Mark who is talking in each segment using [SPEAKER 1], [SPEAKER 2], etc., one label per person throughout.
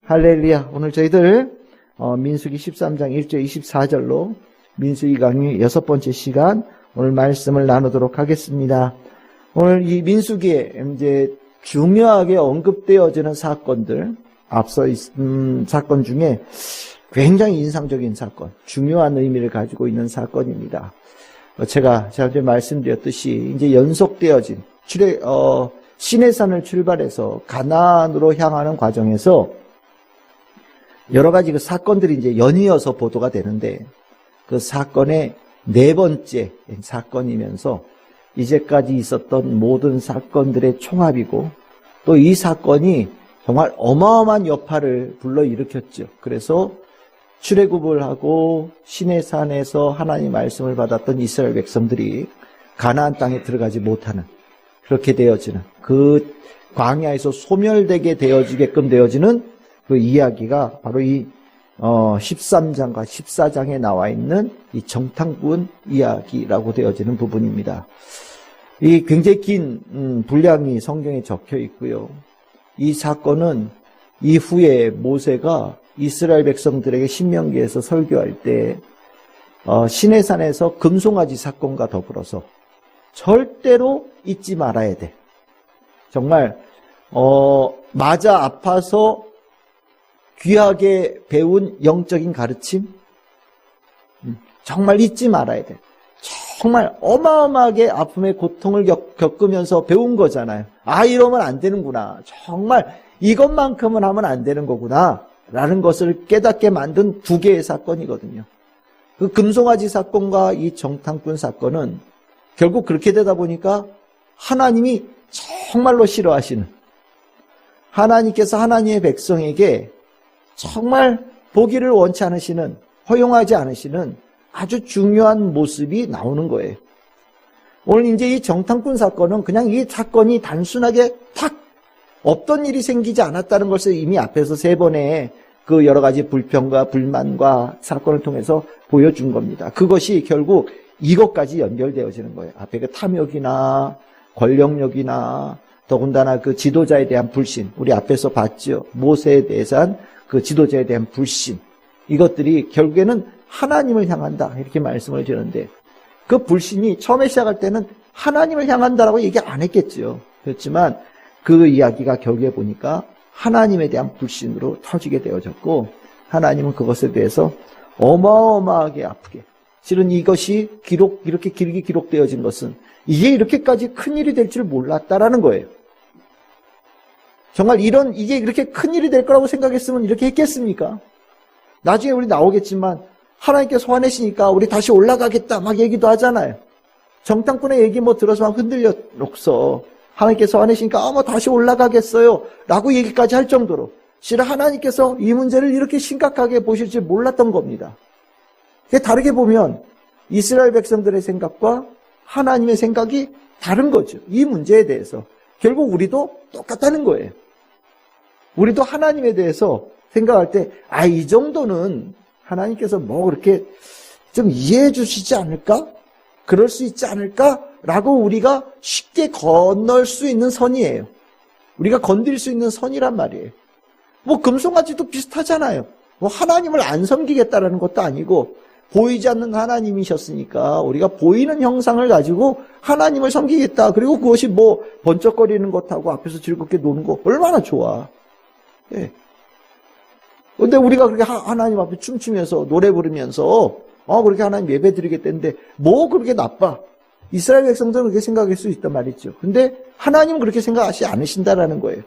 [SPEAKER 1] 할렐루야. 오늘 저희들 민수기 13장 1절 24절로 민수기 강의 6번째 시간 오늘 말씀을 나누도록 하겠습니다. 오늘 이 민수기에 이제 중요하게 언급되어지는 사건들, 앞서 있은 사건 중에 굉장히 인상적인 사건, 중요한 의미를 가지고 있는 사건입니다. 제가 전에 말씀드렸듯이 이제 연속되어진 시내산을 출발해서 가나안으로 향하는 과정에서 여러 가지 그 사건들이 이제 연이어서 보도가 되는데 그 사건의 네 번째 사건이면서 이제까지 있었던 모든 사건들의 총합이고 또 이 사건이 정말 어마어마한 여파를 불러일으켰죠. 그래서 출애굽을 하고 시내산에서 하나님 말씀을 받았던 이스라엘 백성들이 가나안 땅에 들어가지 못하는 그렇게 되어지는 그 광야에서 소멸되게 되어지게끔 되어지는 그 이야기가 바로 이 13장과 14장에 나와 있는 이 정탐꾼 이야기라고 되어지는 부분입니다. 이 굉장히 긴 분량이 성경에 적혀 있고요. 이 사건은 이후에 모세가 이스라엘 백성들에게 신명기에서 설교할 때 시내산에서 금송아지 사건과 더불어서 절대로 잊지 말아야 돼. 정말 맞아 아파서 귀하게 배운 영적인 가르침 정말 잊지 말아야 돼. 정말 어마어마하게 아픔의 고통을 겪으면서 배운 거잖아요. 아, 이러면 안 되는구나. 정말 이것만큼은 하면 안 되는 거구나 라는 것을 깨닫게 만든 두 개의 사건이거든요. 그 금송아지 사건과 이 정탐꾼 사건은 결국 그렇게 되다 보니까 하나님이 정말로 싫어하시는, 하나님께서 하나님의 백성에게 정말 보기를 원치 않으시는, 허용하지 않으시는 아주 중요한 모습이 나오는 거예요. 오늘 이제 이 정탐꾼 사건은 그냥 이 사건이 단순하게 탁 없던 일이 생기지 않았다는 것을 이미 앞에서 세 번의 그 여러 가지 불평과 불만과 사건을 통해서 보여준 겁니다. 그것이 결국 이것까지 연결되어지는 거예요. 앞에 그 탐욕이나 권력욕이나 더군다나 그 지도자에 대한 불신, 우리 앞에서 봤죠. 모세에 대해서 그 지도자에 대한 불신, 이것들이 결국에는 하나님을 향한다 이렇게 말씀을 드리는데 그 불신이 처음에 시작할 때는 하나님을 향한다라고 얘기 안 했겠죠. 그렇지만 그 이야기가 결국에 보니까 하나님에 대한 불신으로 터지게 되어졌고 하나님은 그것에 대해서 어마어마하게 아프게, 실은 이것이 이렇게 길게 기록되어진 것은 이게 이렇게까지 큰일이 될 줄 몰랐다라는 거예요. 정말 이게 이렇게 큰일이 될 거라고 생각했으면 이렇게 했겠습니까? 나중에 우리 나오겠지만 하나님께서 화내시니까 우리 다시 올라가겠다 막 얘기도 하잖아요. 정탐꾼의 얘기 들어서 막 흔들려 놓고서 하나님께서 화내시니까 다시 올라가겠어요 라고 얘기까지 할 정도로 실은 하나님께서 이 문제를 이렇게 심각하게 보실 줄 몰랐던 겁니다. 다르게 보면 이스라엘 백성들의 생각과 하나님의 생각이 다른 거죠. 이 문제에 대해서 결국 우리도 똑같다는 거예요. 우리도 하나님에 대해서 생각할 때 이 정도는 하나님께서 그렇게 좀 이해해 주시지 않을까? 그럴 수 있지 않을까? 라고 우리가 쉽게 건널 수 있는 선이에요. 우리가 건드릴 수 있는 선이란 말이에요. 금송아지도 비슷하잖아요. 하나님을 안 섬기겠다라는 것도 아니고 보이지 않는 하나님이셨으니까 우리가 보이는 형상을 가지고 하나님을 섬기겠다. 그리고 그것이 번쩍거리는 것하고 앞에서 즐겁게 노는 거 얼마나 좋아. 예. 근데 우리가 그렇게 하나님 앞에 춤추면서 노래 부르면서 그렇게 하나님 예배 드리겠다는데 그렇게 나빠. 이스라엘 백성들은 그렇게 생각할 수 있단 말이죠. 근데 하나님은 그렇게 생각하지 않으신다라는 거예요.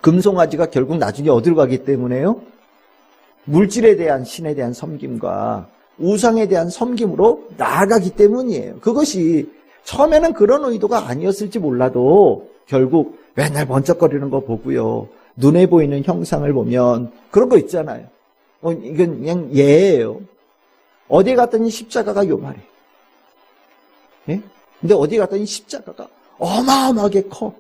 [SPEAKER 1] 금송아지가 결국 나중에 어디로 가기 때문에요? 물질에 대한 신에 대한 섬김과 우상에 대한 섬김으로 나아가기 때문이에요. 그것이 처음에는 그런 의도가 아니었을지 몰라도 결국 맨날 번쩍거리는 거 보고요. 눈에 보이는 형상을 보면 그런 거 있잖아요. 이건 그냥 예예요. 어디에 갔더니 십자가가 요만해. 예? 근데 어디에 갔더니 십자가가 어마어마하게 커.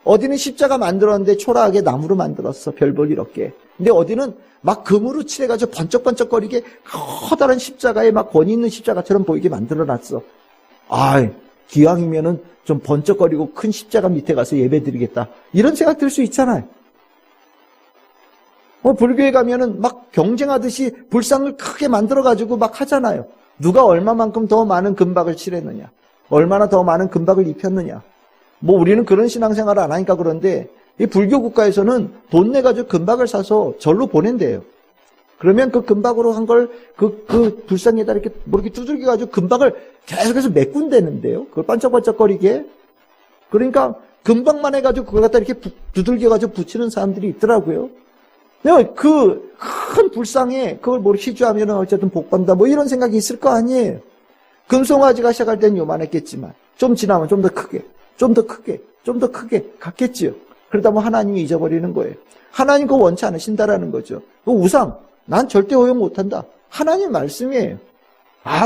[SPEAKER 1] 어디는 십자가 만들었는데 초라하게 나무로 만들었어. 별 볼 일 없게. 근데 어디는 막 금으로 칠해가지고 번쩍번쩍거리게 커다란 십자가에 막 권위 있는 십자가처럼 보이게 만들어놨어. 기왕이면은 좀 번쩍거리고 큰 십자가 밑에 가서 예배 드리겠다. 이런 생각 들 수 있잖아요. 불교에 가면은 막 경쟁하듯이 불상을 크게 만들어가지고 막 하잖아요. 누가 얼마만큼 더 많은 금박을 칠했느냐, 얼마나 더 많은 금박을 입혔느냐. 우리는 그런 신앙생활을 안 하니까 그런데 이 불교 국가에서는 돈 내가지고 금박을 사서 절로 보낸대요. 그러면 그 금박으로 한 걸 그 불상에다 이렇게 두들겨가지고 금박을 계속해서 메꾼다는데요. 그걸 반짝반짝거리게. 그러니까 금박만 해가지고 그걸 갖다 이렇게 두들겨가지고 붙이는 사람들이 있더라고요. 그 큰 불상에 그걸 희주하면은 어쨌든 복받는다 이런 생각이 있을 거 아니에요. 금송아지가 시작할 때는 요만했겠지만 좀 지나면 좀 더 크게, 좀 더 크게, 좀 더 크게 갔겠지요. 그러다 보면 하나님이 잊어버리는 거예요. 하나님 그거 원치 않으신다라는 거죠. 그 우상, 난 절대 허용 못한다. 하나님 말씀이에요.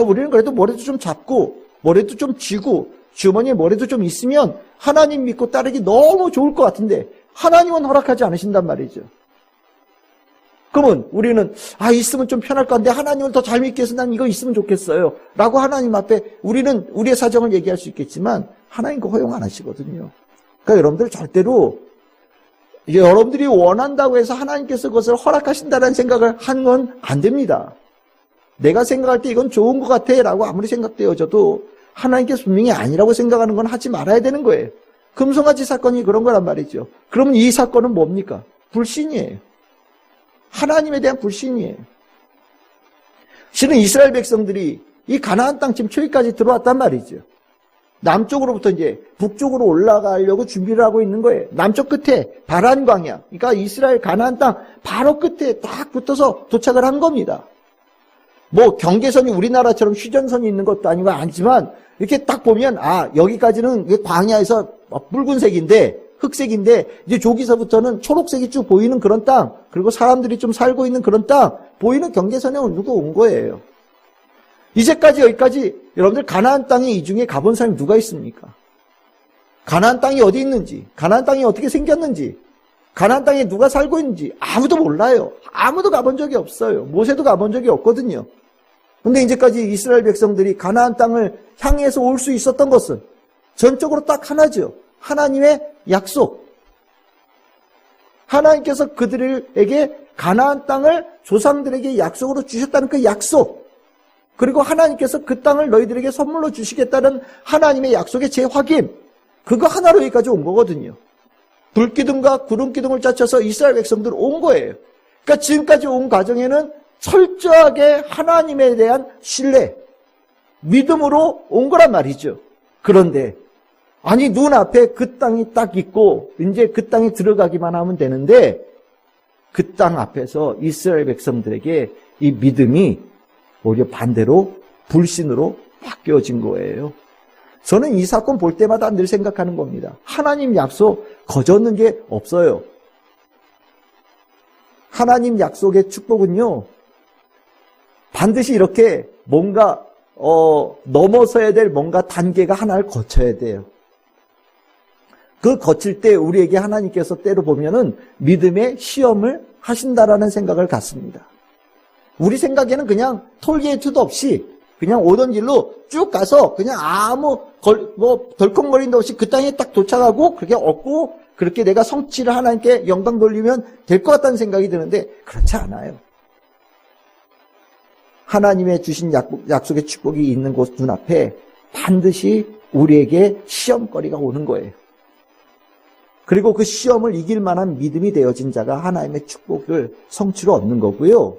[SPEAKER 1] 우리는 그래도 뭐라도 좀 잡고, 뭐라도 좀 쥐고, 주머니에 뭐라도 좀 있으면 하나님 믿고 따르기 너무 좋을 것 같은데 하나님은 허락하지 않으신단 말이죠. 그러면 우리는 있으면 좀 편할 것 같은데 하나님을 더 잘 믿기 위해서 난 이거 있으면 좋겠어요 라고 하나님 앞에 우리는 우리의 사정을 얘기할 수 있겠지만 하나님 그거 허용 안 하시거든요. 그러니까 여러분들 절대로 여러분들이 원한다고 해서 하나님께서 그것을 허락하신다는 생각을 하는 건 안 됩니다. 내가 생각할 때 이건 좋은 것 같아 라고 아무리 생각되어져도 하나님께서 분명히 아니라고 생각하는 건 하지 말아야 되는 거예요. 금송아지 사건이 그런 거란 말이죠. 그러면 이 사건은 뭡니까? 불신이에요. 하나님에 대한 불신이에요. 실은 이스라엘 백성들이 이 가나안 땅 지금 초기까지 들어왔단 말이죠. 남쪽으로부터 이제 북쪽으로 올라가려고 준비를 하고 있는 거예요. 남쪽 끝에 바란 광야, 그러니까 이스라엘 가나안 땅 바로 끝에 딱 붙어서 도착을 한 겁니다. 경계선이 우리나라처럼 휴전선이 있는 것도 아니고 아니지만 이렇게 딱 보면 여기까지는 광야에서 붉은색인데 흑색인데 이제 저기서부터는 초록색이 쭉 보이는 그런 땅, 그리고 사람들이 좀 살고 있는 그런 땅 보이는 경계선에 누가 온 거예요. 이제까지 여기까지 여러분들 가나안 땅에 이 중에 가본 사람이 누가 있습니까? 가나안 땅이 어디 있는지, 가나안 땅이 어떻게 생겼는지, 가나안 땅에 누가 살고 있는지 아무도 몰라요. 아무도 가본 적이 없어요. 모세도 가본 적이 없거든요. 근데 이제까지 이스라엘 백성들이 가나안 땅을 향해서 올 수 있었던 것은 전적으로 딱 하나죠. 하나님의 약속. 하나님께서 그들에게 가나안 땅을 조상들에게 약속으로 주셨다는 그 약속. 그리고 하나님께서 그 땅을 너희들에게 선물로 주시겠다는 하나님의 약속의 재확인. 그거 하나로 여기까지 온 거거든요. 불기둥과 구름기둥을 짜쳐서 이스라엘 백성들 온 거예요. 그러니까 지금까지 온 과정에는 철저하게 하나님에 대한 신뢰, 믿음으로 온 거란 말이죠. 그런데 눈앞에 그 땅이 딱 있고 이제 그 땅에 들어가기만 하면 되는데 그 땅 앞에서 이스라엘 백성들에게 이 믿음이 오히려 반대로 불신으로 바뀌어진 거예요. 저는 이 사건 볼 때마다 늘 생각하는 겁니다. 하나님 약속 거저는 게 없어요. 하나님 약속의 축복은요, 반드시 이렇게 뭔가 넘어서야 될 뭔가 단계가 하나를 거쳐야 돼요. 그 거칠 때 우리에게 하나님께서 때로 보면은 믿음의 시험을 하신다라는 생각을 갖습니다. 우리 생각에는 그냥 톨게이트도 없이 그냥 오던 길로 쭉 가서 그냥 아무 덜컹거림도 없이 그 땅에 딱 도착하고 그렇게 얻고 그렇게 내가 성취를 하나님께 영광 돌리면 될 것 같다는 생각이 드는데 그렇지 않아요. 하나님의 주신 약속의 축복이 있는 곳 눈앞에 반드시 우리에게 시험거리가 오는 거예요. 그리고 그 시험을 이길 만한 믿음이 되어진 자가 하나님의 축복을 성취로 얻는 거고요.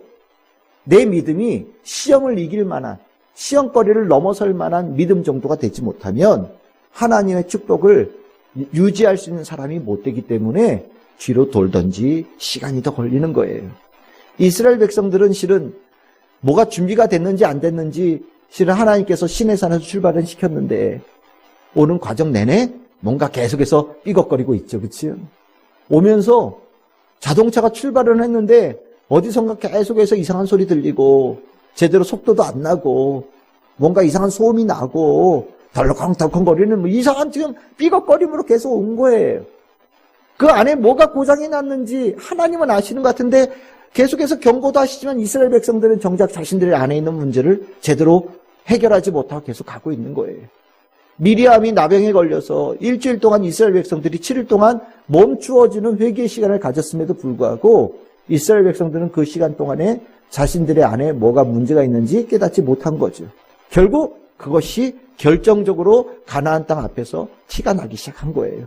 [SPEAKER 1] 내 믿음이 시험을 이길 만한, 시험거리를 넘어설 만한 믿음 정도가 되지 못하면 하나님의 축복을 유지할 수 있는 사람이 못 되기 때문에 뒤로 돌던지 시간이 더 걸리는 거예요. 이스라엘 백성들은 실은 뭐가 준비가 됐는지 안 됐는지 실은 하나님께서 시내산에서 출발을 시켰는데 오는 과정 내내 뭔가 계속해서 삐걱거리고 있죠. 그치? 오면서 자동차가 출발을 했는데 어디선가 계속해서 이상한 소리 들리고 제대로 속도도 안 나고 뭔가 이상한 소음이 나고 덜컹덜컹거리는 이상한 지금 삐걱거림으로 계속 온 거예요. 그 안에 뭐가 고장이 났는지 하나님은 아시는 것 같은데 계속해서 경고도 하시지만 이스라엘 백성들은 정작 자신들의 안에 있는 문제를 제대로 해결하지 못하고 계속 가고 있는 거예요. 미리암이 나병에 걸려서 일주일 동안 이스라엘 백성들이 7일 동안 멈추어지는 회개의 시간을 가졌음에도 불구하고 이스라엘 백성들은 그 시간 동안에 자신들의 안에 뭐가 문제가 있는지 깨닫지 못한 거죠. 결국 그것이 결정적으로 가나안 땅 앞에서 티가 나기 시작한 거예요.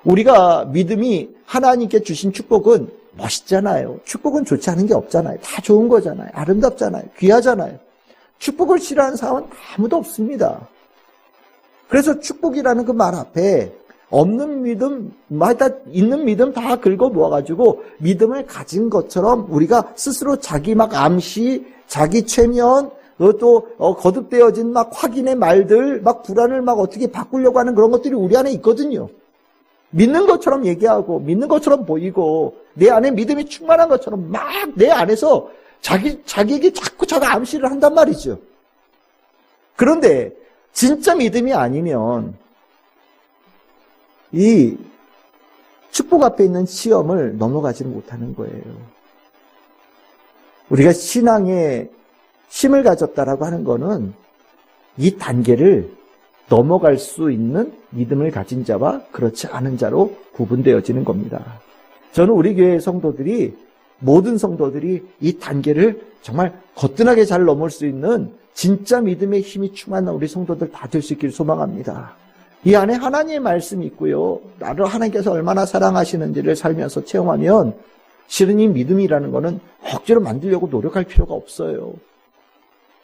[SPEAKER 1] 우리가 믿음이 하나님께 주신 축복은 멋있잖아요. 축복은 좋지 않은 게 없잖아요. 다 좋은 거잖아요. 아름답잖아요. 귀하잖아요. 축복을 싫어하는 사람은 아무도 없습니다. 그래서 축복이라는 그 말 앞에 없는 믿음, 있는 믿음 다 긁어 모아가지고 믿음을 가진 것처럼 우리가 스스로 자기 막 암시, 자기 최면, 또 거듭되어진 막 확인의 말들, 막 불안을 막 어떻게 바꾸려고 하는 그런 것들이 우리 안에 있거든요. 믿는 것처럼 얘기하고 믿는 것처럼 보이고 내 안에 믿음이 충만한 것처럼 막 내 안에서 자기에게 자꾸 자가 암시를 한단 말이죠. 그런데 진짜 믿음이 아니면 이 축복 앞에 있는 시험을 넘어가지는 못하는 거예요. 우리가 신앙에 힘을 가졌다라고 하는 거는 이 단계를 넘어갈 수 있는 믿음을 가진 자와 그렇지 않은 자로 구분되어지는 겁니다. 저는 우리 교회 성도들이, 모든 성도들이 이 단계를 정말 거뜬하게 잘 넘을 수 있는 진짜 믿음의 힘이 충만한 우리 성도들 다 될 수 있기를 소망합니다. 이 안에 하나님의 말씀이 있고요. 나를 하나님께서 얼마나 사랑하시는지를 살면서 체험하면 실은 이 믿음이라는 거는 억지로 만들려고 노력할 필요가 없어요.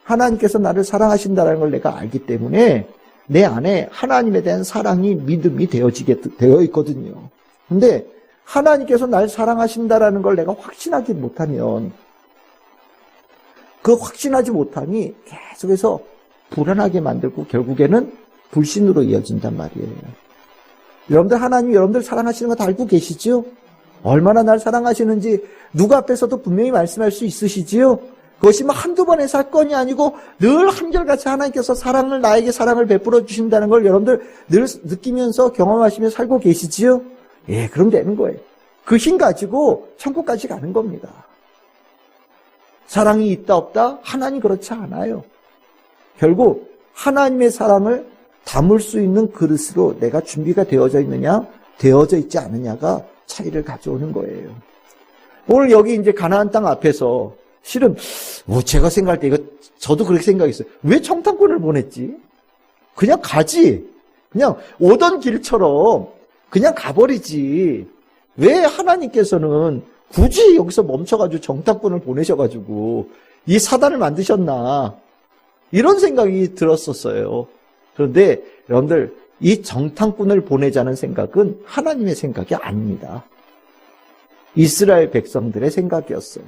[SPEAKER 1] 하나님께서 나를 사랑하신다는 걸 내가 알기 때문에 내 안에 하나님에 대한 사랑이 믿음이 되어 있거든요. 근데 하나님께서 날 사랑하신다는 걸 내가 확신하지 못하면 그 확신하지 못함이 계속해서 불안하게 만들고 결국에는 불신으로 이어진단 말이에요. 여러분들 하나님 여러분들 사랑하시는 거 다 알고 계시죠? 얼마나 날 사랑하시는지 누구 앞에서도 분명히 말씀할 수 있으시지요? 그것이 뭐 한두 번의 사건이 아니고 늘 한결같이 하나님께서 나에게 사랑을 베풀어 주신다는 걸 여러분들 늘 느끼면서 경험하시며 살고 계시지요? 예, 그럼 되는 거예요. 그 힘 가지고 천국까지 가는 겁니다. 사랑이 있다 없다? 하나님 그렇지 않아요. 결국 하나님의 사랑을 담을 수 있는 그릇으로 내가 준비가 되어져 있느냐, 되어져 있지 않느냐가 차이를 가져오는 거예요. 오늘 여기 이제 가나안 땅 앞에서 실은 제가 생각할 때 이거 저도 그렇게 생각했어요. 왜 청탄꾼을 보냈지? 그냥 가지. 그냥 오던 길처럼 그냥 가버리지. 왜 하나님께서는 굳이 여기서 멈춰가지고 정탐꾼을 보내셔가지고 이 사단을 만드셨나? 이런 생각이 들었었어요. 그런데 여러분들 이 정탐꾼을 보내자는 생각은 하나님의 생각이 아닙니다. 이스라엘 백성들의 생각이었어요.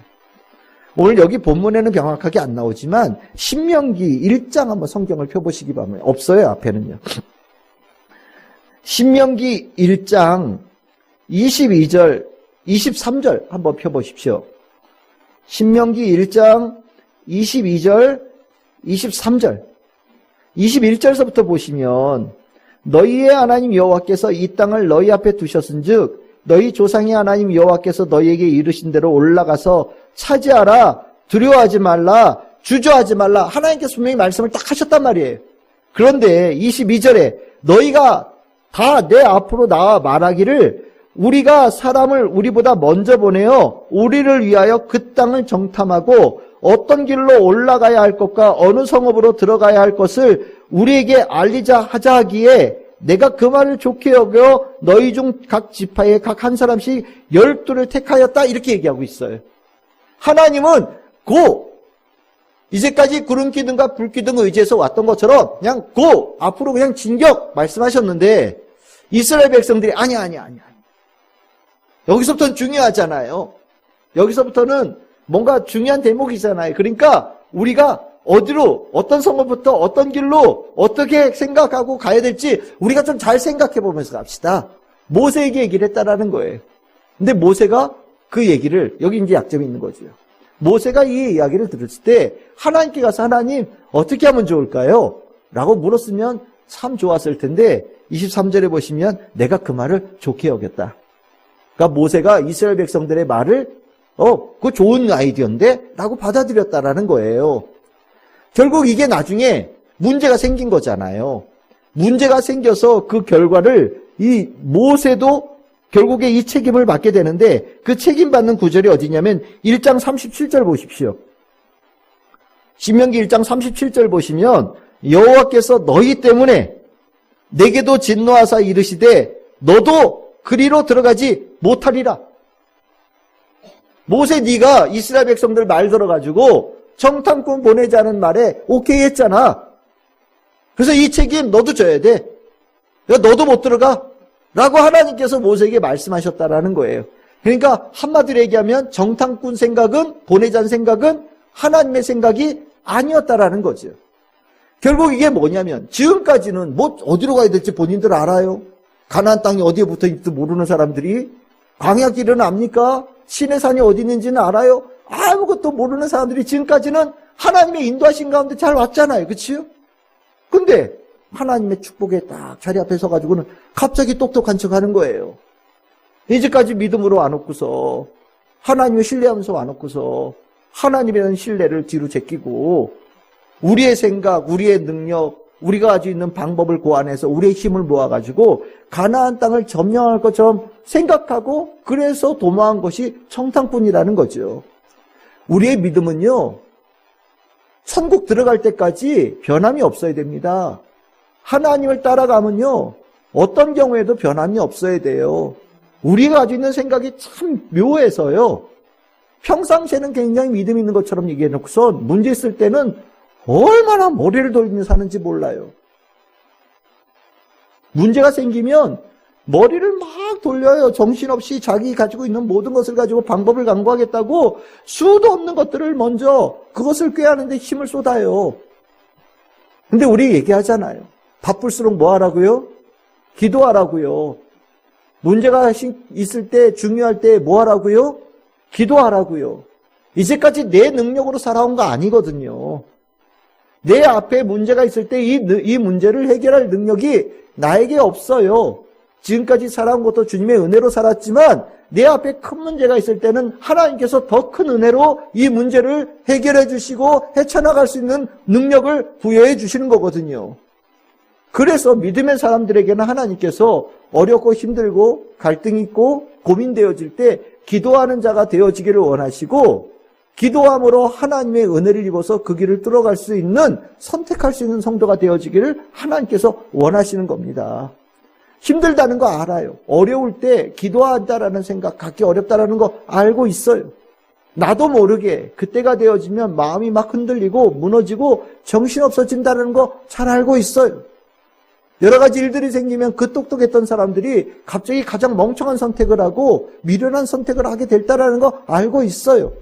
[SPEAKER 1] 오늘 여기 본문에는 명확하게 안 나오지만 신명기 1장 한번 성경을 펴보시기 바랍니다. 없어요, 앞에는요. 신명기 1장 22절, 23절 한번 펴보십시오. 신명기 1장 22절, 23절. 21절서부터 보시면 너희의 하나님 여호와께서 이 땅을 너희 앞에 두셨은즉 너희 조상의 하나님 여호와께서 너희에게 이르신 대로 올라가서 차지하라. 두려워하지 말라. 주저하지 말라. 하나님께서 분명히 말씀을 딱 하셨단 말이에요. 그런데 22절에 너희가 다 내 앞으로 나와 말하기를 우리가 사람을 우리보다 먼저 보내어 우리를 위하여 그 땅을 정탐하고 어떤 길로 올라가야 할 것과 어느 성읍으로 들어가야 할 것을 우리에게 알리자 하자 하기에 내가 그 말을 좋게 여겨 너희 중 각 지파에 각 한 사람씩 12를 택하였다. 이렇게 얘기하고 있어요. 하나님은 이제까지 구름 기둥과 불 기둥 의지해서 왔던 것처럼 그냥 앞으로 그냥 진격 말씀하셨는데 이스라엘 백성들이 아니야. 여기서부터는 중요하잖아요. 여기서부터는 뭔가 중요한 대목이잖아요. 그러니까 우리가 어디로, 어떤 성읍부터 어떤 길로 어떻게 생각하고 가야 될지 우리가 좀 잘 생각해 보면서 갑시다. 모세에게 얘기를 했다라는 거예요. 근데 모세가 그 얘기를, 여기 이제 약점이 있는 거죠. 모세가 이 이야기를 들었을 때 하나님께 가서 하나님 어떻게 하면 좋을까요? 라고 물었으면 참 좋았을 텐데 23절에 보시면 내가 그 말을 좋게 여겼다. 그러니까 모세가 이스라엘 백성들의 말을 그거 좋은 아이디어인데? 라고 받아들였다라는 거예요. 결국 이게 나중에 문제가 생긴 거잖아요. 문제가 생겨서 그 결과를 이 모세도 결국에 이 책임을 받게 되는데 그 책임받는 구절이 어디냐면 1장 37절 보십시오. 신명기 1장 37절 보시면 여호와께서 너희 때문에 내게도 진노하사 이르시되 너도 그리로 들어가지 못하리라. 모세 네가 이스라엘 백성들 말 들어가지고 정탐꾼 보내자는 말에 오케이 했잖아. 그래서 이 책임 너도 져야 돼. 그러니까 너도 못 들어가. 라고 하나님께서 모세에게 말씀하셨다라는 거예요. 그러니까 한마디로 얘기하면 정탐꾼 생각은, 보내자는 생각은 하나님의 생각이 아니었다라는 거죠. 결국 이게 뭐냐면 지금까지는 뭐 어디로 가야 될지 본인들 알아요? 가나안 땅이 어디에 붙어 있을지 모르는 사람들이 광야 길은 압니까? 신의 산이 어디 있는지는 알아요? 아무것도 모르는 사람들이 지금까지는 하나님의 인도하신 가운데 잘 왔잖아요. 그치요? 근데 하나님의 축복에 딱 자리 앞에 서가지고는 갑자기 똑똑한 척 하는 거예요. 이제까지 믿음으로 와놓고서 하나님을 신뢰하면서 와놓고서 하나님에 대한 신뢰를 뒤로 제끼고 우리의 생각, 우리의 능력, 우리가 가지고 있는 방법을 고안해서 우리의 힘을 모아가지고 가나안 땅을 점령할 것처럼 생각하고 그래서 도모한 것이 정탐꾼이라는 거죠. 우리의 믿음은요, 천국 들어갈 때까지 변함이 없어야 됩니다. 하나님을 따라가면요, 어떤 경우에도 변함이 없어야 돼요. 우리가 가지고 있는 생각이 참 묘해서요, 평상시에는 굉장히 믿음 있는 것처럼 얘기해놓고서 문제 있을 때는 얼마나 머리를 돌리며 사는지 몰라요. 문제가 생기면 머리를 막 돌려요. 정신없이 자기 가지고 있는 모든 것을 가지고 방법을 강구하겠다고 수도 없는 것들을 먼저 그것을 꾀하는데 힘을 쏟아요. 근데 우리 얘기하잖아요. 바쁠수록 뭐 하라고요? 기도하라고요. 문제가 있을 때, 중요할 때 뭐 하라고요? 기도하라고요. 이제까지 내 능력으로 살아온 거 아니거든요. 내 앞에 문제가 있을 때 이 문제를 해결할 능력이 나에게 없어요. 지금까지 살아온 것도 주님의 은혜로 살았지만 내 앞에 큰 문제가 있을 때는 하나님께서 더 큰 은혜로 이 문제를 해결해 주시고 헤쳐나갈 수 있는 능력을 부여해 주시는 거거든요. 그래서 믿음의 사람들에게는 하나님께서 어렵고 힘들고 갈등이 있고 고민되어질 때 기도하는 자가 되어지기를 원하시고 기도함으로 하나님의 은혜를 입어서 그 길을 뚫어갈 수 있는, 선택할 수 있는 성도가 되어지기를 하나님께서 원하시는 겁니다. 힘들다는 거 알아요. 어려울 때 기도한다라는 생각, 갖기 어렵다라는 거 알고 있어요. 나도 모르게 그때가 되어지면 마음이 막 흔들리고 무너지고 정신없어진다는 거 잘 알고 있어요. 여러 가지 일들이 생기면 그 똑똑했던 사람들이 갑자기 가장 멍청한 선택을 하고 미련한 선택을 하게 될다라는 거 알고 있어요.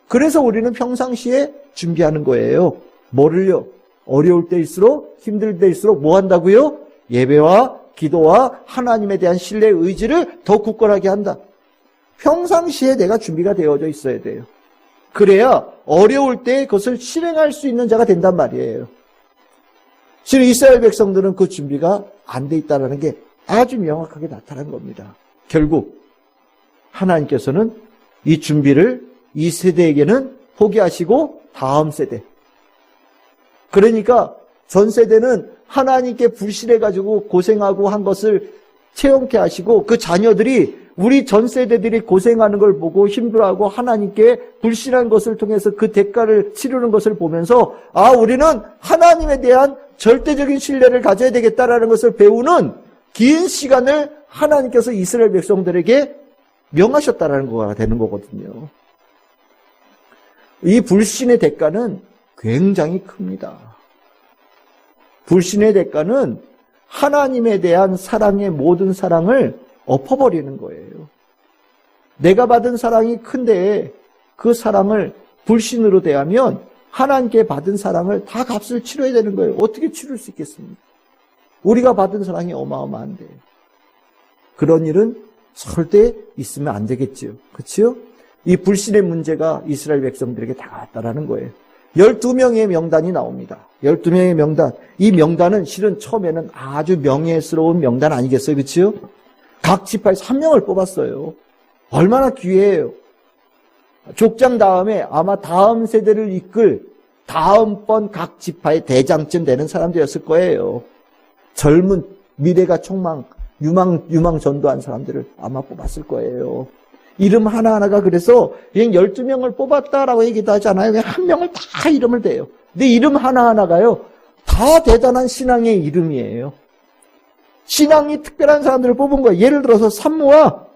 [SPEAKER 1] 그래서 우리는 평상시에 준비하는 거예요. 뭐를요? 어려울 때일수록, 힘들 때일수록 뭐 한다고요? 예배와 기도와 하나님에 대한 신뢰, 의지를 더 굳건하게 한다. 평상시에 내가 준비가 되어져 있어야 돼요. 그래야 어려울 때 그것을 실행할 수 있는 자가 된단 말이에요. 실은 이스라엘 백성들은 그 준비가 안 돼 있다는 게 아주 명확하게 나타난 겁니다. 결국 하나님께서는 이 준비를 이 세대에게는 포기하시고 다음 세대, 그러니까 전 세대는 하나님께 불신해가지고 고생하고 한 것을 체험케 하시고 그 자녀들이 우리 전 세대들이 고생하는 걸 보고 힘들어하고 하나님께 불신한 것을 통해서 그 대가를 치르는 것을 보면서 아, 우리는 하나님에 대한 절대적인 신뢰를 가져야 되겠다라는 것을 배우는 긴 시간을 하나님께서 이스라엘 백성들에게 명하셨다라는 거가 되는 거거든요. 이 불신의 대가는 굉장히 큽니다. 불신의 대가는 하나님에 대한 사랑의 모든 사랑을 엎어버리는 거예요. 내가 받은 사랑이 큰데 그 사랑을 불신으로 대하면 하나님께 받은 사랑을 다 값을 치러야 되는 거예요. 어떻게 치를 수 있겠습니까? 우리가 받은 사랑이 어마어마한데 그런 일은 절대 있으면 안 되겠지요. 그렇죠? 이 불신의 문제가 이스라엘 백성들에게 다가왔다라는 거예요. 12명의 명단이 나옵니다. 12명의 명단. 이 명단은 실은 처음에는 아주 명예스러운 명단 아니겠어요? 그렇죠? 각 지파에서 한 명을 뽑았어요. 얼마나 귀해요. 족장 다음에 아마 다음 세대를 이끌 다음번 각 지파의 대장쯤 되는 사람들이었을 거예요. 젊은 미래가 촉망, 유망 전도한 사람들을 아마 뽑았을 거예요. 이름 하나하나가 그래서 그냥 12명을 뽑았다라고 얘기도 하잖아요. 그냥 한 명을 다 이름을 대요. 근데 이름 하나하나가요, 다 대단한 신앙의 이름이에요. 신앙이 특별한 사람들을 뽑은 거예요. 예를 들어서 산모와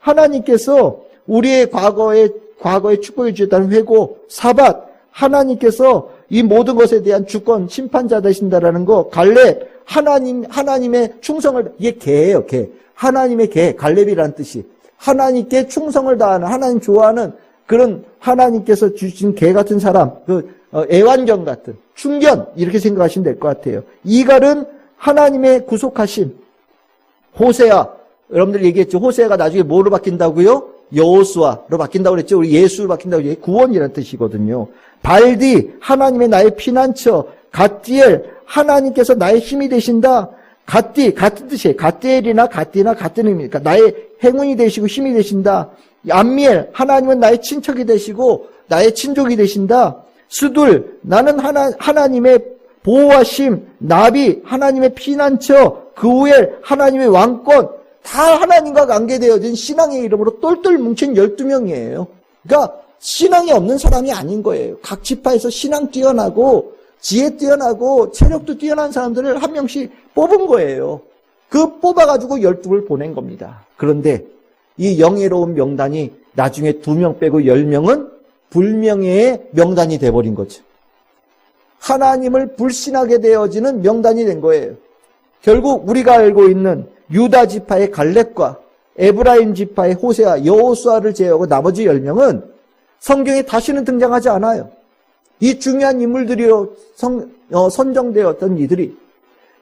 [SPEAKER 1] 하나님께서 우리의 과거에 축복해 주셨다는 회고, 사밧, 하나님께서 이 모든 것에 대한 주권, 심판자 되신다라는 거, 갈렙, 하나님의 충성을, 이게 개예요, 개. 하나님의 개, 갈렙이라는 뜻이. 하나님께 충성을 다하는, 하나님 좋아하는 그런 하나님께서 주신 개 같은 사람, 애완견 같은, 충견, 이렇게 생각하시면 될 것 같아요. 이갈은 하나님의 구속하심. 호세아, 여러분들 얘기했죠. 호세아가 나중에 뭐로 바뀐다고요? 여호수아로 바뀐다고 그랬죠. 우리 예수로 바뀐다고 했죠. 구원이라는 뜻이거든요. 발디, 하나님의 나의 피난처. 갓디엘, 하나님께서 나의 힘이 되신다. 갓디, 같은 뜻이에요. 갓디엘이나 갓디나 같은 의미니까 나의 행운이 되시고 힘이 되신다. 암미엘, 하나님은 나의 친척이 되시고 나의 친족이 되신다. 수둘, 나는 하나님의 보호하심. 나비, 하나님의 피난처. 그우엘, 하나님의 왕권. 다 하나님과 관계되어진 신앙의 이름으로 똘똘 뭉친 12명이에요. 그러니까 신앙이 없는 사람이 아닌 거예요. 각 지파에서 신앙 뛰어나고 지혜 뛰어나고 체력도 뛰어난 사람들을 한 명씩 뽑은 거예요. 그 뽑아가지고 12를 보낸 겁니다. 그런데 이 영예로운 명단이 나중에 2명 빼고 10명은 불명예의 명단이 돼버린 거죠. 하나님을 불신하게 되어지는 명단이 된 거예요. 결국 우리가 알고 있는 유다 지파의 갈렙과 에브라임 지파의 호세아, 여호수아를 제외하고 나머지 10명은 성경에 다시는 등장하지 않아요. 이 중요한 인물들이요, 선정되었던 이들이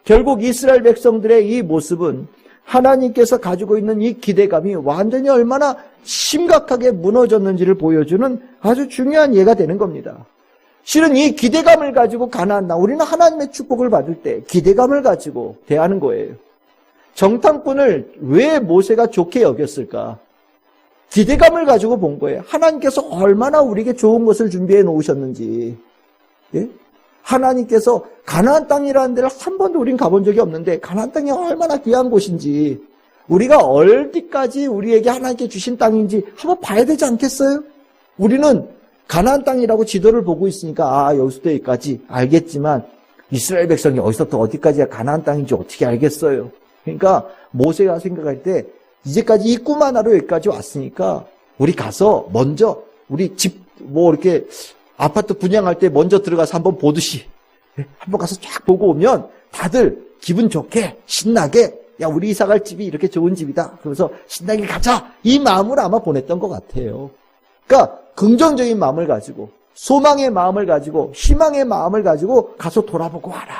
[SPEAKER 1] 결국 이스라엘 백성들의 이 모습은 하나님께서 가지고 있는 이 기대감이 완전히 얼마나 심각하게 무너졌는지를 보여주는 아주 중요한 예가 되는 겁니다. 실은 이 기대감을 가지고 가나안 땅, 우리는 하나님의 축복을 받을 때 기대감을 가지고 대하는 거예요. 정탐꾼을 왜 모세가 좋게 여겼을까? 기대감을 가지고 본 거예요. 하나님께서 얼마나 우리에게 좋은 것을 준비해 놓으셨는지. 예? 하나님께서 가나안 땅이라는 데를 한 번도 우린 가본 적이 없는데 가나안 땅이 얼마나 귀한 곳인지, 우리가 어디까지 우리에게 하나님께 주신 땅인지 한번 봐야 되지 않겠어요? 우리는 가나안 땅이라고 지도를 보고 있으니까 여기서부터 여기까지 알겠지만 이스라엘 백성이 어디서부터 어디까지가 가나안 땅인지 어떻게 알겠어요? 그러니까 모세가 생각할 때 이제까지 이 꿈 하나로 여기까지 왔으니까 우리 가서 먼저 우리 집 이렇게 아파트 분양할 때 먼저 들어가서 한번 보듯이 한번 가서 쫙 보고 오면 다들 기분 좋게 신나게, 야 우리 이사갈 집이 이렇게 좋은 집이다, 그래서 신나게 가자, 이 마음을 아마 보냈던 것 같아요. 그러니까 긍정적인 마음을 가지고, 소망의 마음을 가지고, 희망의 마음을 가지고 가서 돌아보고 와라,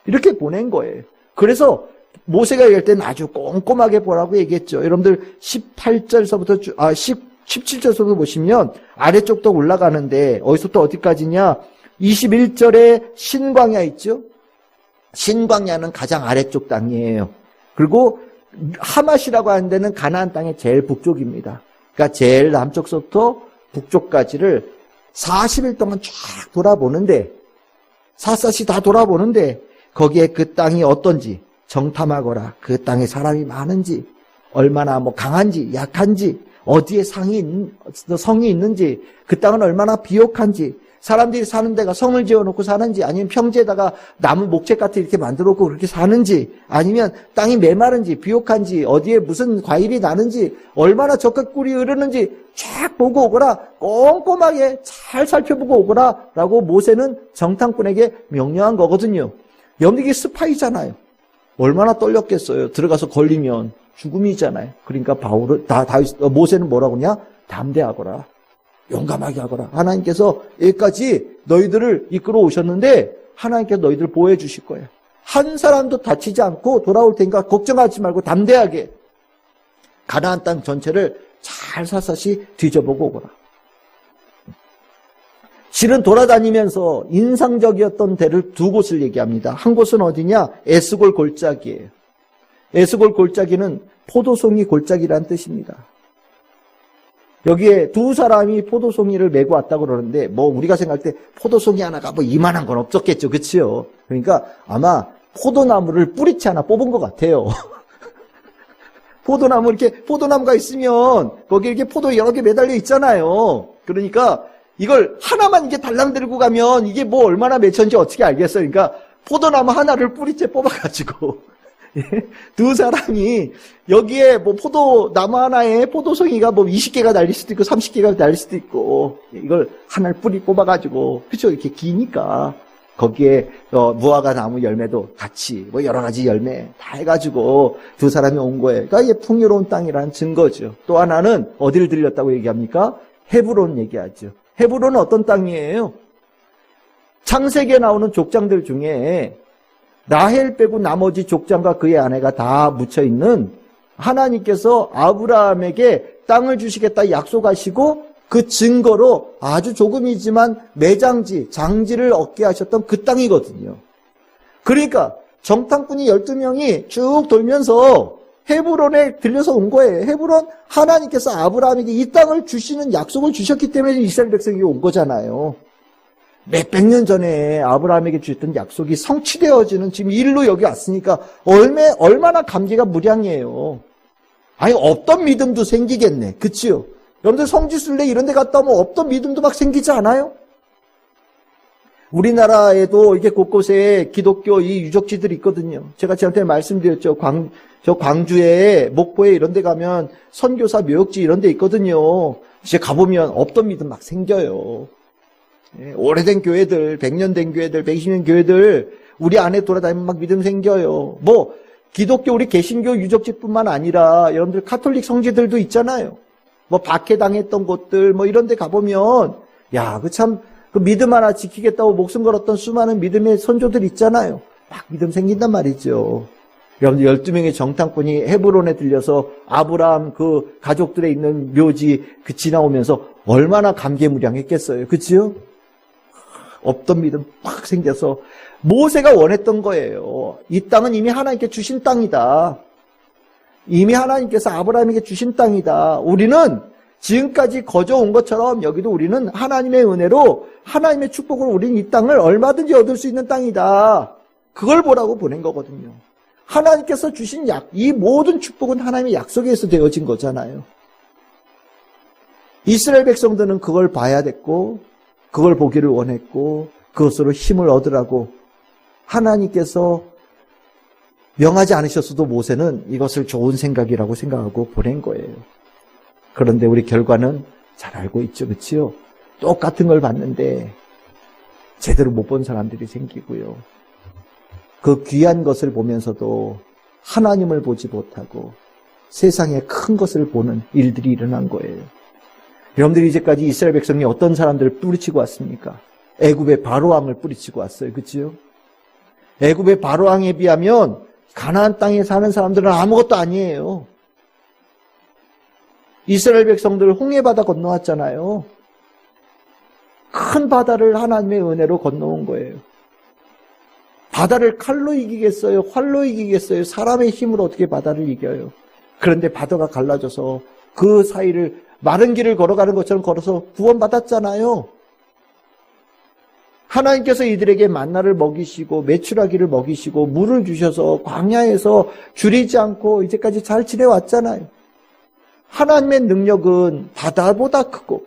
[SPEAKER 1] 이렇게 보낸 거예요. 그래서 모세가 얘기할 때는 아주 꼼꼼하게 보라고 얘기했죠. 여러분들 17절서부터 보시면 아래쪽도 올라가는데 어디서부터 어디까지냐? 21절에 신광야 있죠? 신광야는 가장 아래쪽 땅이에요. 그리고 하맛이라고 하는 데는 가나안 땅의 제일 북쪽입니다. 그러니까 제일 남쪽서부터 북쪽까지를 40일 동안 쫙 돌아보는데, 샅샅이 다 돌아보는데 거기에 그 땅이 어떤지 정탐하거라. 그 땅에 사람이 많은지, 얼마나 강한지 약한지, 어디에 성이 있는지, 그 땅은 얼마나 비옥한지, 사람들이 사는 데가 성을 지어놓고 사는지, 아니면 평지에다가 나무 목재 같은 이렇게 만들어놓고 그렇게 사는지, 아니면 땅이 메마른지 비옥한지, 어디에 무슨 과일이 나는지, 얼마나 적극 꿀이 흐르는지 쫙 보고 오거라, 꼼꼼하게 잘 살펴보고 오거라 라고 모세는 정탐꾼에게 명령한 거거든요. 여러분, 이게 스파이잖아요. 얼마나 떨렸겠어요. 들어가서 걸리면 죽음이잖아요. 그러니까 모세는 뭐라고 하냐? 담대하거라, 용감하게 하거라. 하나님께서 여기까지 너희들을 이끌어 오셨는데 하나님께서 너희들을 보호해 주실 거예요. 한 사람도 다치지 않고 돌아올 테니까 걱정하지 말고 담대하게 가나안 땅 전체를 잘 샅샅이 뒤져보고 오거라. 실은 돌아다니면서 인상적이었던 데를 두 곳을 얘기합니다. 한 곳은 어디냐? 에스골 골짜기예요. 에스골 골짜기는 포도송이 골짜기라는 뜻입니다. 여기에 두 사람이 포도송이를 메고 왔다고 그러는데, 우리가 생각할 때 포도송이 하나가 이만한 건 없었겠죠. 그치요? 그러니까 아마 포도나무를 뿌리채 하나 뽑은 것 같아요. 포도나무가 있으면 거기 이렇게 포도 여러 개 매달려 있잖아요. 그러니까 이걸 하나만 이게 달랑 들고 가면 이게 뭐 얼마나 맺혔는지 어떻게 알겠어요. 그러니까 포도나무 하나를 뿌리채 뽑아가지고 두 사람이 여기에 뭐 포도나무 하나에 포도송이가 뭐 20개가 달릴 수도 있고 30개가 달릴 수도 있고 이걸 하나를 뽑아가지고 그렇죠. 이렇게 기니까 거기에 무화과 나무 열매도 같이 뭐 여러 가지 열매 다 해가지고 두 사람이 온 거예요. 그러니까 이게 풍요로운 땅이라는 증거죠. 또 하나는 어디를 들렸다고 얘기합니까? 헤브론 얘기하죠. 헤브론은 어떤 땅이에요? 창세기에 나오는 족장들 중에 라헬 빼고 나머지 족장과 그의 아내가 다 묻혀 있는 하나님께서 아브라함에게 땅을 주시겠다 약속하시고 그 증거로 아주 조금이지만 매장지, 장지를 얻게 하셨던 그 땅이거든요. 그러니까 정탐꾼이 12명이 쭉 돌면서 헤브론에 들려서 온 거예요. 헤브론 하나님께서 아브라함에게 이 땅을 주시는 약속을 주셨기 때문에 이스라엘 백성이 온 거잖아요. 몇백 년 전에 아브라함에게 주셨던 약속이 성취되어지는 지금 일로 여기 왔으니까 얼마나 감개가 무량이에요. 아니 없던 믿음도 생기겠네. 그치요? 여러분들 성지순례 이런 데 갔다 오면 없던 믿음도 막 생기지 않아요? 우리나라에도 이게 곳곳에 기독교 이 유적지들이 있거든요. 제가 지난번에 말씀드렸죠. 저 광주에, 목포에 이런 데 가면 선교사 묘역지 이런 데 있거든요. 이제 가보면 없던 믿음 막 생겨요. 오래된 교회들, 100년 된 교회들, 120년 교회들, 우리 안에 돌아다니면 막 믿음 생겨요. 뭐, 기독교 우리 개신교 유적지뿐만 아니라 여러분들 카톨릭 성지들도 있잖아요. 뭐, 박해당했던 곳들, 뭐 이런 데 가보면, 야, 그 믿음 하나 지키겠다고 목숨 걸었던 수많은 믿음의 선조들 있잖아요. 막 믿음 생긴단 말이죠. 여러분들 12명의 정탐꾼이 헤브론에 들려서 아브라함 그 가족들에 있는 묘지 그 지나오면서 얼마나 감개무량했겠어요. 그치요? 없던 믿음 팍 생겨서 모세가 원했던 거예요. 이 땅은 이미 하나님께 주신 땅이다. 이미 하나님께서 아브라함에게 주신 땅이다. 우리는 지금까지 거저온 것처럼 여기도 우리는 하나님의 은혜로 하나님의 축복으로 우리는 이 땅을 얼마든지 얻을 수 있는 땅이다. 그걸 보라고 보낸 거거든요. 하나님께서 주신 이 모든 축복은 하나님의 약속에 의해서 되어진 거잖아요. 이스라엘 백성들은 그걸 봐야 됐고 그걸 보기를 원했고 그것으로 힘을 얻으라고 하나님께서 명하지 않으셨어도 모세는 이것을 좋은 생각이라고 생각하고 보낸 거예요. 그런데 우리 결과는 잘 알고 있죠. 그렇지요? 똑같은 걸 봤는데 제대로 못 본 사람들이 생기고요. 그 귀한 것을 보면서도 하나님을 보지 못하고 세상의 큰 것을 보는 일들이 일어난 거예요. 여러분들이 이제까지 이스라엘 백성이 어떤 사람들을 뿌리치고 왔습니까? 애굽의 바로왕을 뿌리치고 왔어요. 그렇죠? 애굽의 바로왕에 비하면 가나안 땅에 사는 사람들은 아무것도 아니에요. 이스라엘 백성들 홍해바다 건너왔잖아요. 큰 바다를 하나님의 은혜로 건너온 거예요. 바다를 칼로 이기겠어요? 활로 이기겠어요? 사람의 힘으로 어떻게 바다를 이겨요? 그런데 바다가 갈라져서 그 사이를 마른 길을 걸어가는 것처럼 걸어서 구원받았잖아요. 하나님께서 이들에게 만나를 먹이시고 메추라기를 먹이시고 물을 주셔서 광야에서 줄이지 않고 이제까지 잘 지내왔잖아요. 하나님의 능력은 바다보다 크고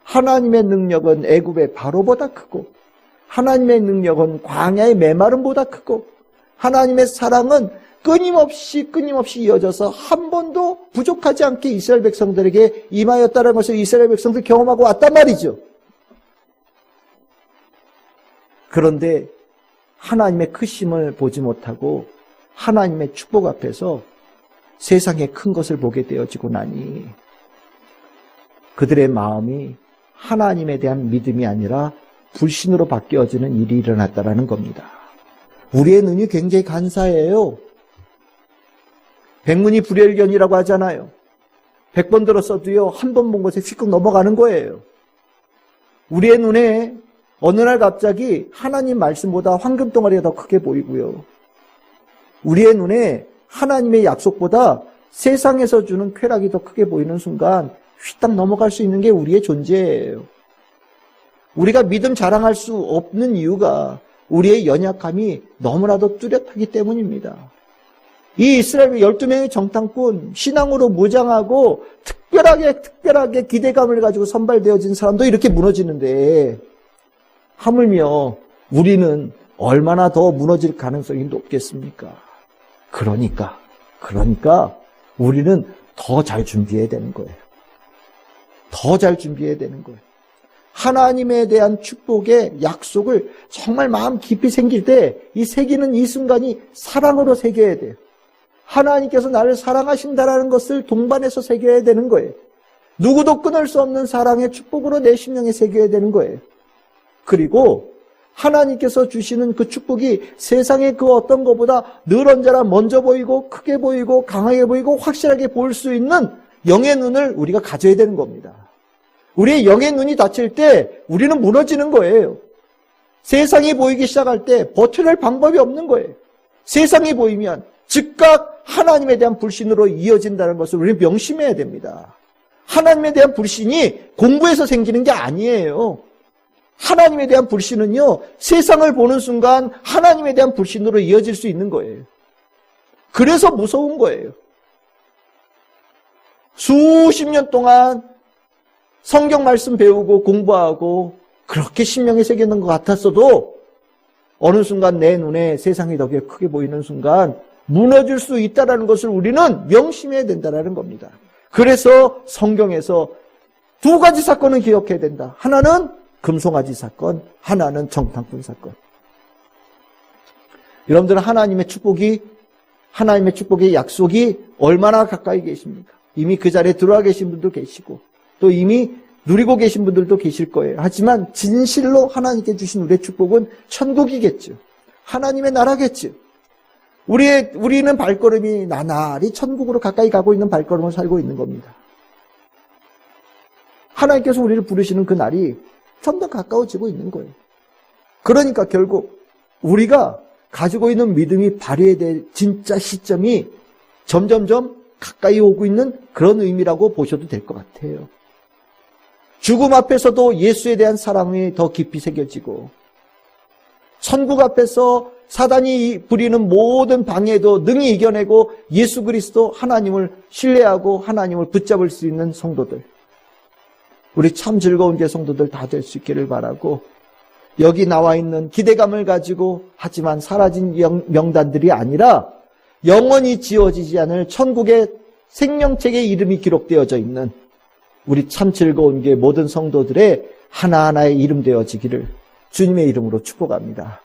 [SPEAKER 1] 하나님의 능력은 애굽의 바로보다 크고 하나님의 능력은 광야의 메마름보다 크고 하나님의 사랑은 끊임없이 이어져서 한 번도 부족하지 않게 이스라엘 백성들에게 임하였다는 것을 이스라엘 백성들 경험하고 왔단 말이죠. 그런데 하나님의 크심을 보지 못하고 하나님의 축복 앞에서 세상의 큰 것을 보게 되어지고 나니 그들의 마음이 하나님에 대한 믿음이 아니라 불신으로 바뀌어지는 일이 일어났다는 겁니다. 우리의 눈이 굉장히 간사해요. 백문이 불여일견이라고 하잖아요. 100번 들었어도요, 한 번 본 것에 휙 넘어가는 거예요. 우리의 눈에 어느 날 갑자기 하나님 말씀보다 황금 덩어리가 더 크게 보이고요. 우리의 눈에 하나님의 약속보다 세상에서 주는 쾌락이 더 크게 보이는 순간 휘딱 넘어갈 수 있는 게 우리의 존재예요. 우리가 믿음 자랑할 수 없는 이유가 우리의 연약함이 너무나도 뚜렷하기 때문입니다. 이 이스라엘 12명의 정탐꾼, 신앙으로 무장하고 특별하게 기대감을 가지고 선발되어진 사람도 이렇게 무너지는데, 하물며 우리는 얼마나 더 무너질 가능성이 높겠습니까? 그러니까 우리는 더 잘 준비해야 되는 거예요. 더 잘 준비해야 되는 거예요. 하나님에 대한 축복의 약속을 정말 마음 깊이 새길 때 이 새기는 이 순간이 사랑으로 새겨야 돼요. 하나님께서 나를 사랑하신다라는 것을 동반해서 새겨야 되는 거예요. 누구도 끊을 수 없는 사랑의 축복으로 내 심령에 새겨야 되는 거예요. 그리고 하나님께서 주시는 그 축복이 세상의 그 어떤 것보다 늘 언제나 먼저 보이고 크게 보이고 강하게 보이고 확실하게 볼 수 있는 영의 눈을 우리가 가져야 되는 겁니다. 우리의 영의 눈이 닫힐 때 우리는 무너지는 거예요. 세상이 보이기 시작할 때 버텨낼 방법이 없는 거예요. 세상이 보이면 즉각 하나님에 대한 불신으로 이어진다는 것을 우리는 명심해야 됩니다. 하나님에 대한 불신이 공부에서 생기는 게 아니에요. 하나님에 대한 불신은요, 세상을 보는 순간 하나님에 대한 불신으로 이어질 수 있는 거예요. 그래서 무서운 거예요. 수십 년 동안 성경 말씀 배우고 공부하고 그렇게 심령에 새기는 것 같았어도 어느 순간 내 눈에 세상이 더 크게 보이는 순간 무너질 수 있다는 것을 우리는 명심해야 된다는 겁니다. 그래서 성경에서 두 가지 사건을 기억해야 된다. 하나는 금송아지 사건, 하나는 정탐꾼 사건. 여러분들은 하나님의 축복의 약속이 얼마나 가까이 계십니까? 이미 그 자리에 들어와 계신 분도 계시고 또 이미 누리고 계신 분들도 계실 거예요. 하지만 진실로 하나님께 주신 우리의 축복은 천국이겠죠. 하나님의 나라겠죠. 우리는 발걸음이 나날이 천국으로 가까이 가고 있는 발걸음을 살고 있는 겁니다. 하나님께서 우리를 부르시는 그 날이 좀 더 가까워지고 있는 거예요. 그러니까 결국 우리가 가지고 있는 믿음이 발휘해야 될 진짜 시점이 점점점 가까이 오고 있는 그런 의미라고 보셔도 될 것 같아요. 죽음 앞에서도 예수에 대한 사랑이 더 깊이 새겨지고 천국 앞에서 사단이 부리는 모든 방해도 능히 이겨내고 예수 그리스도 하나님을 신뢰하고 하나님을 붙잡을 수 있는 성도들, 우리 참 즐거운 게 성도들 다 될 수 있기를 바라고, 여기 나와 있는 기대감을 가지고 하지만 사라진 명단들이 아니라 영원히 지워지지 않을 천국의 생명책의 이름이 기록되어져 있는 우리 참 즐거운 게 모든 성도들의 하나하나의 이름 되어지기를 주님의 이름으로 축복합니다.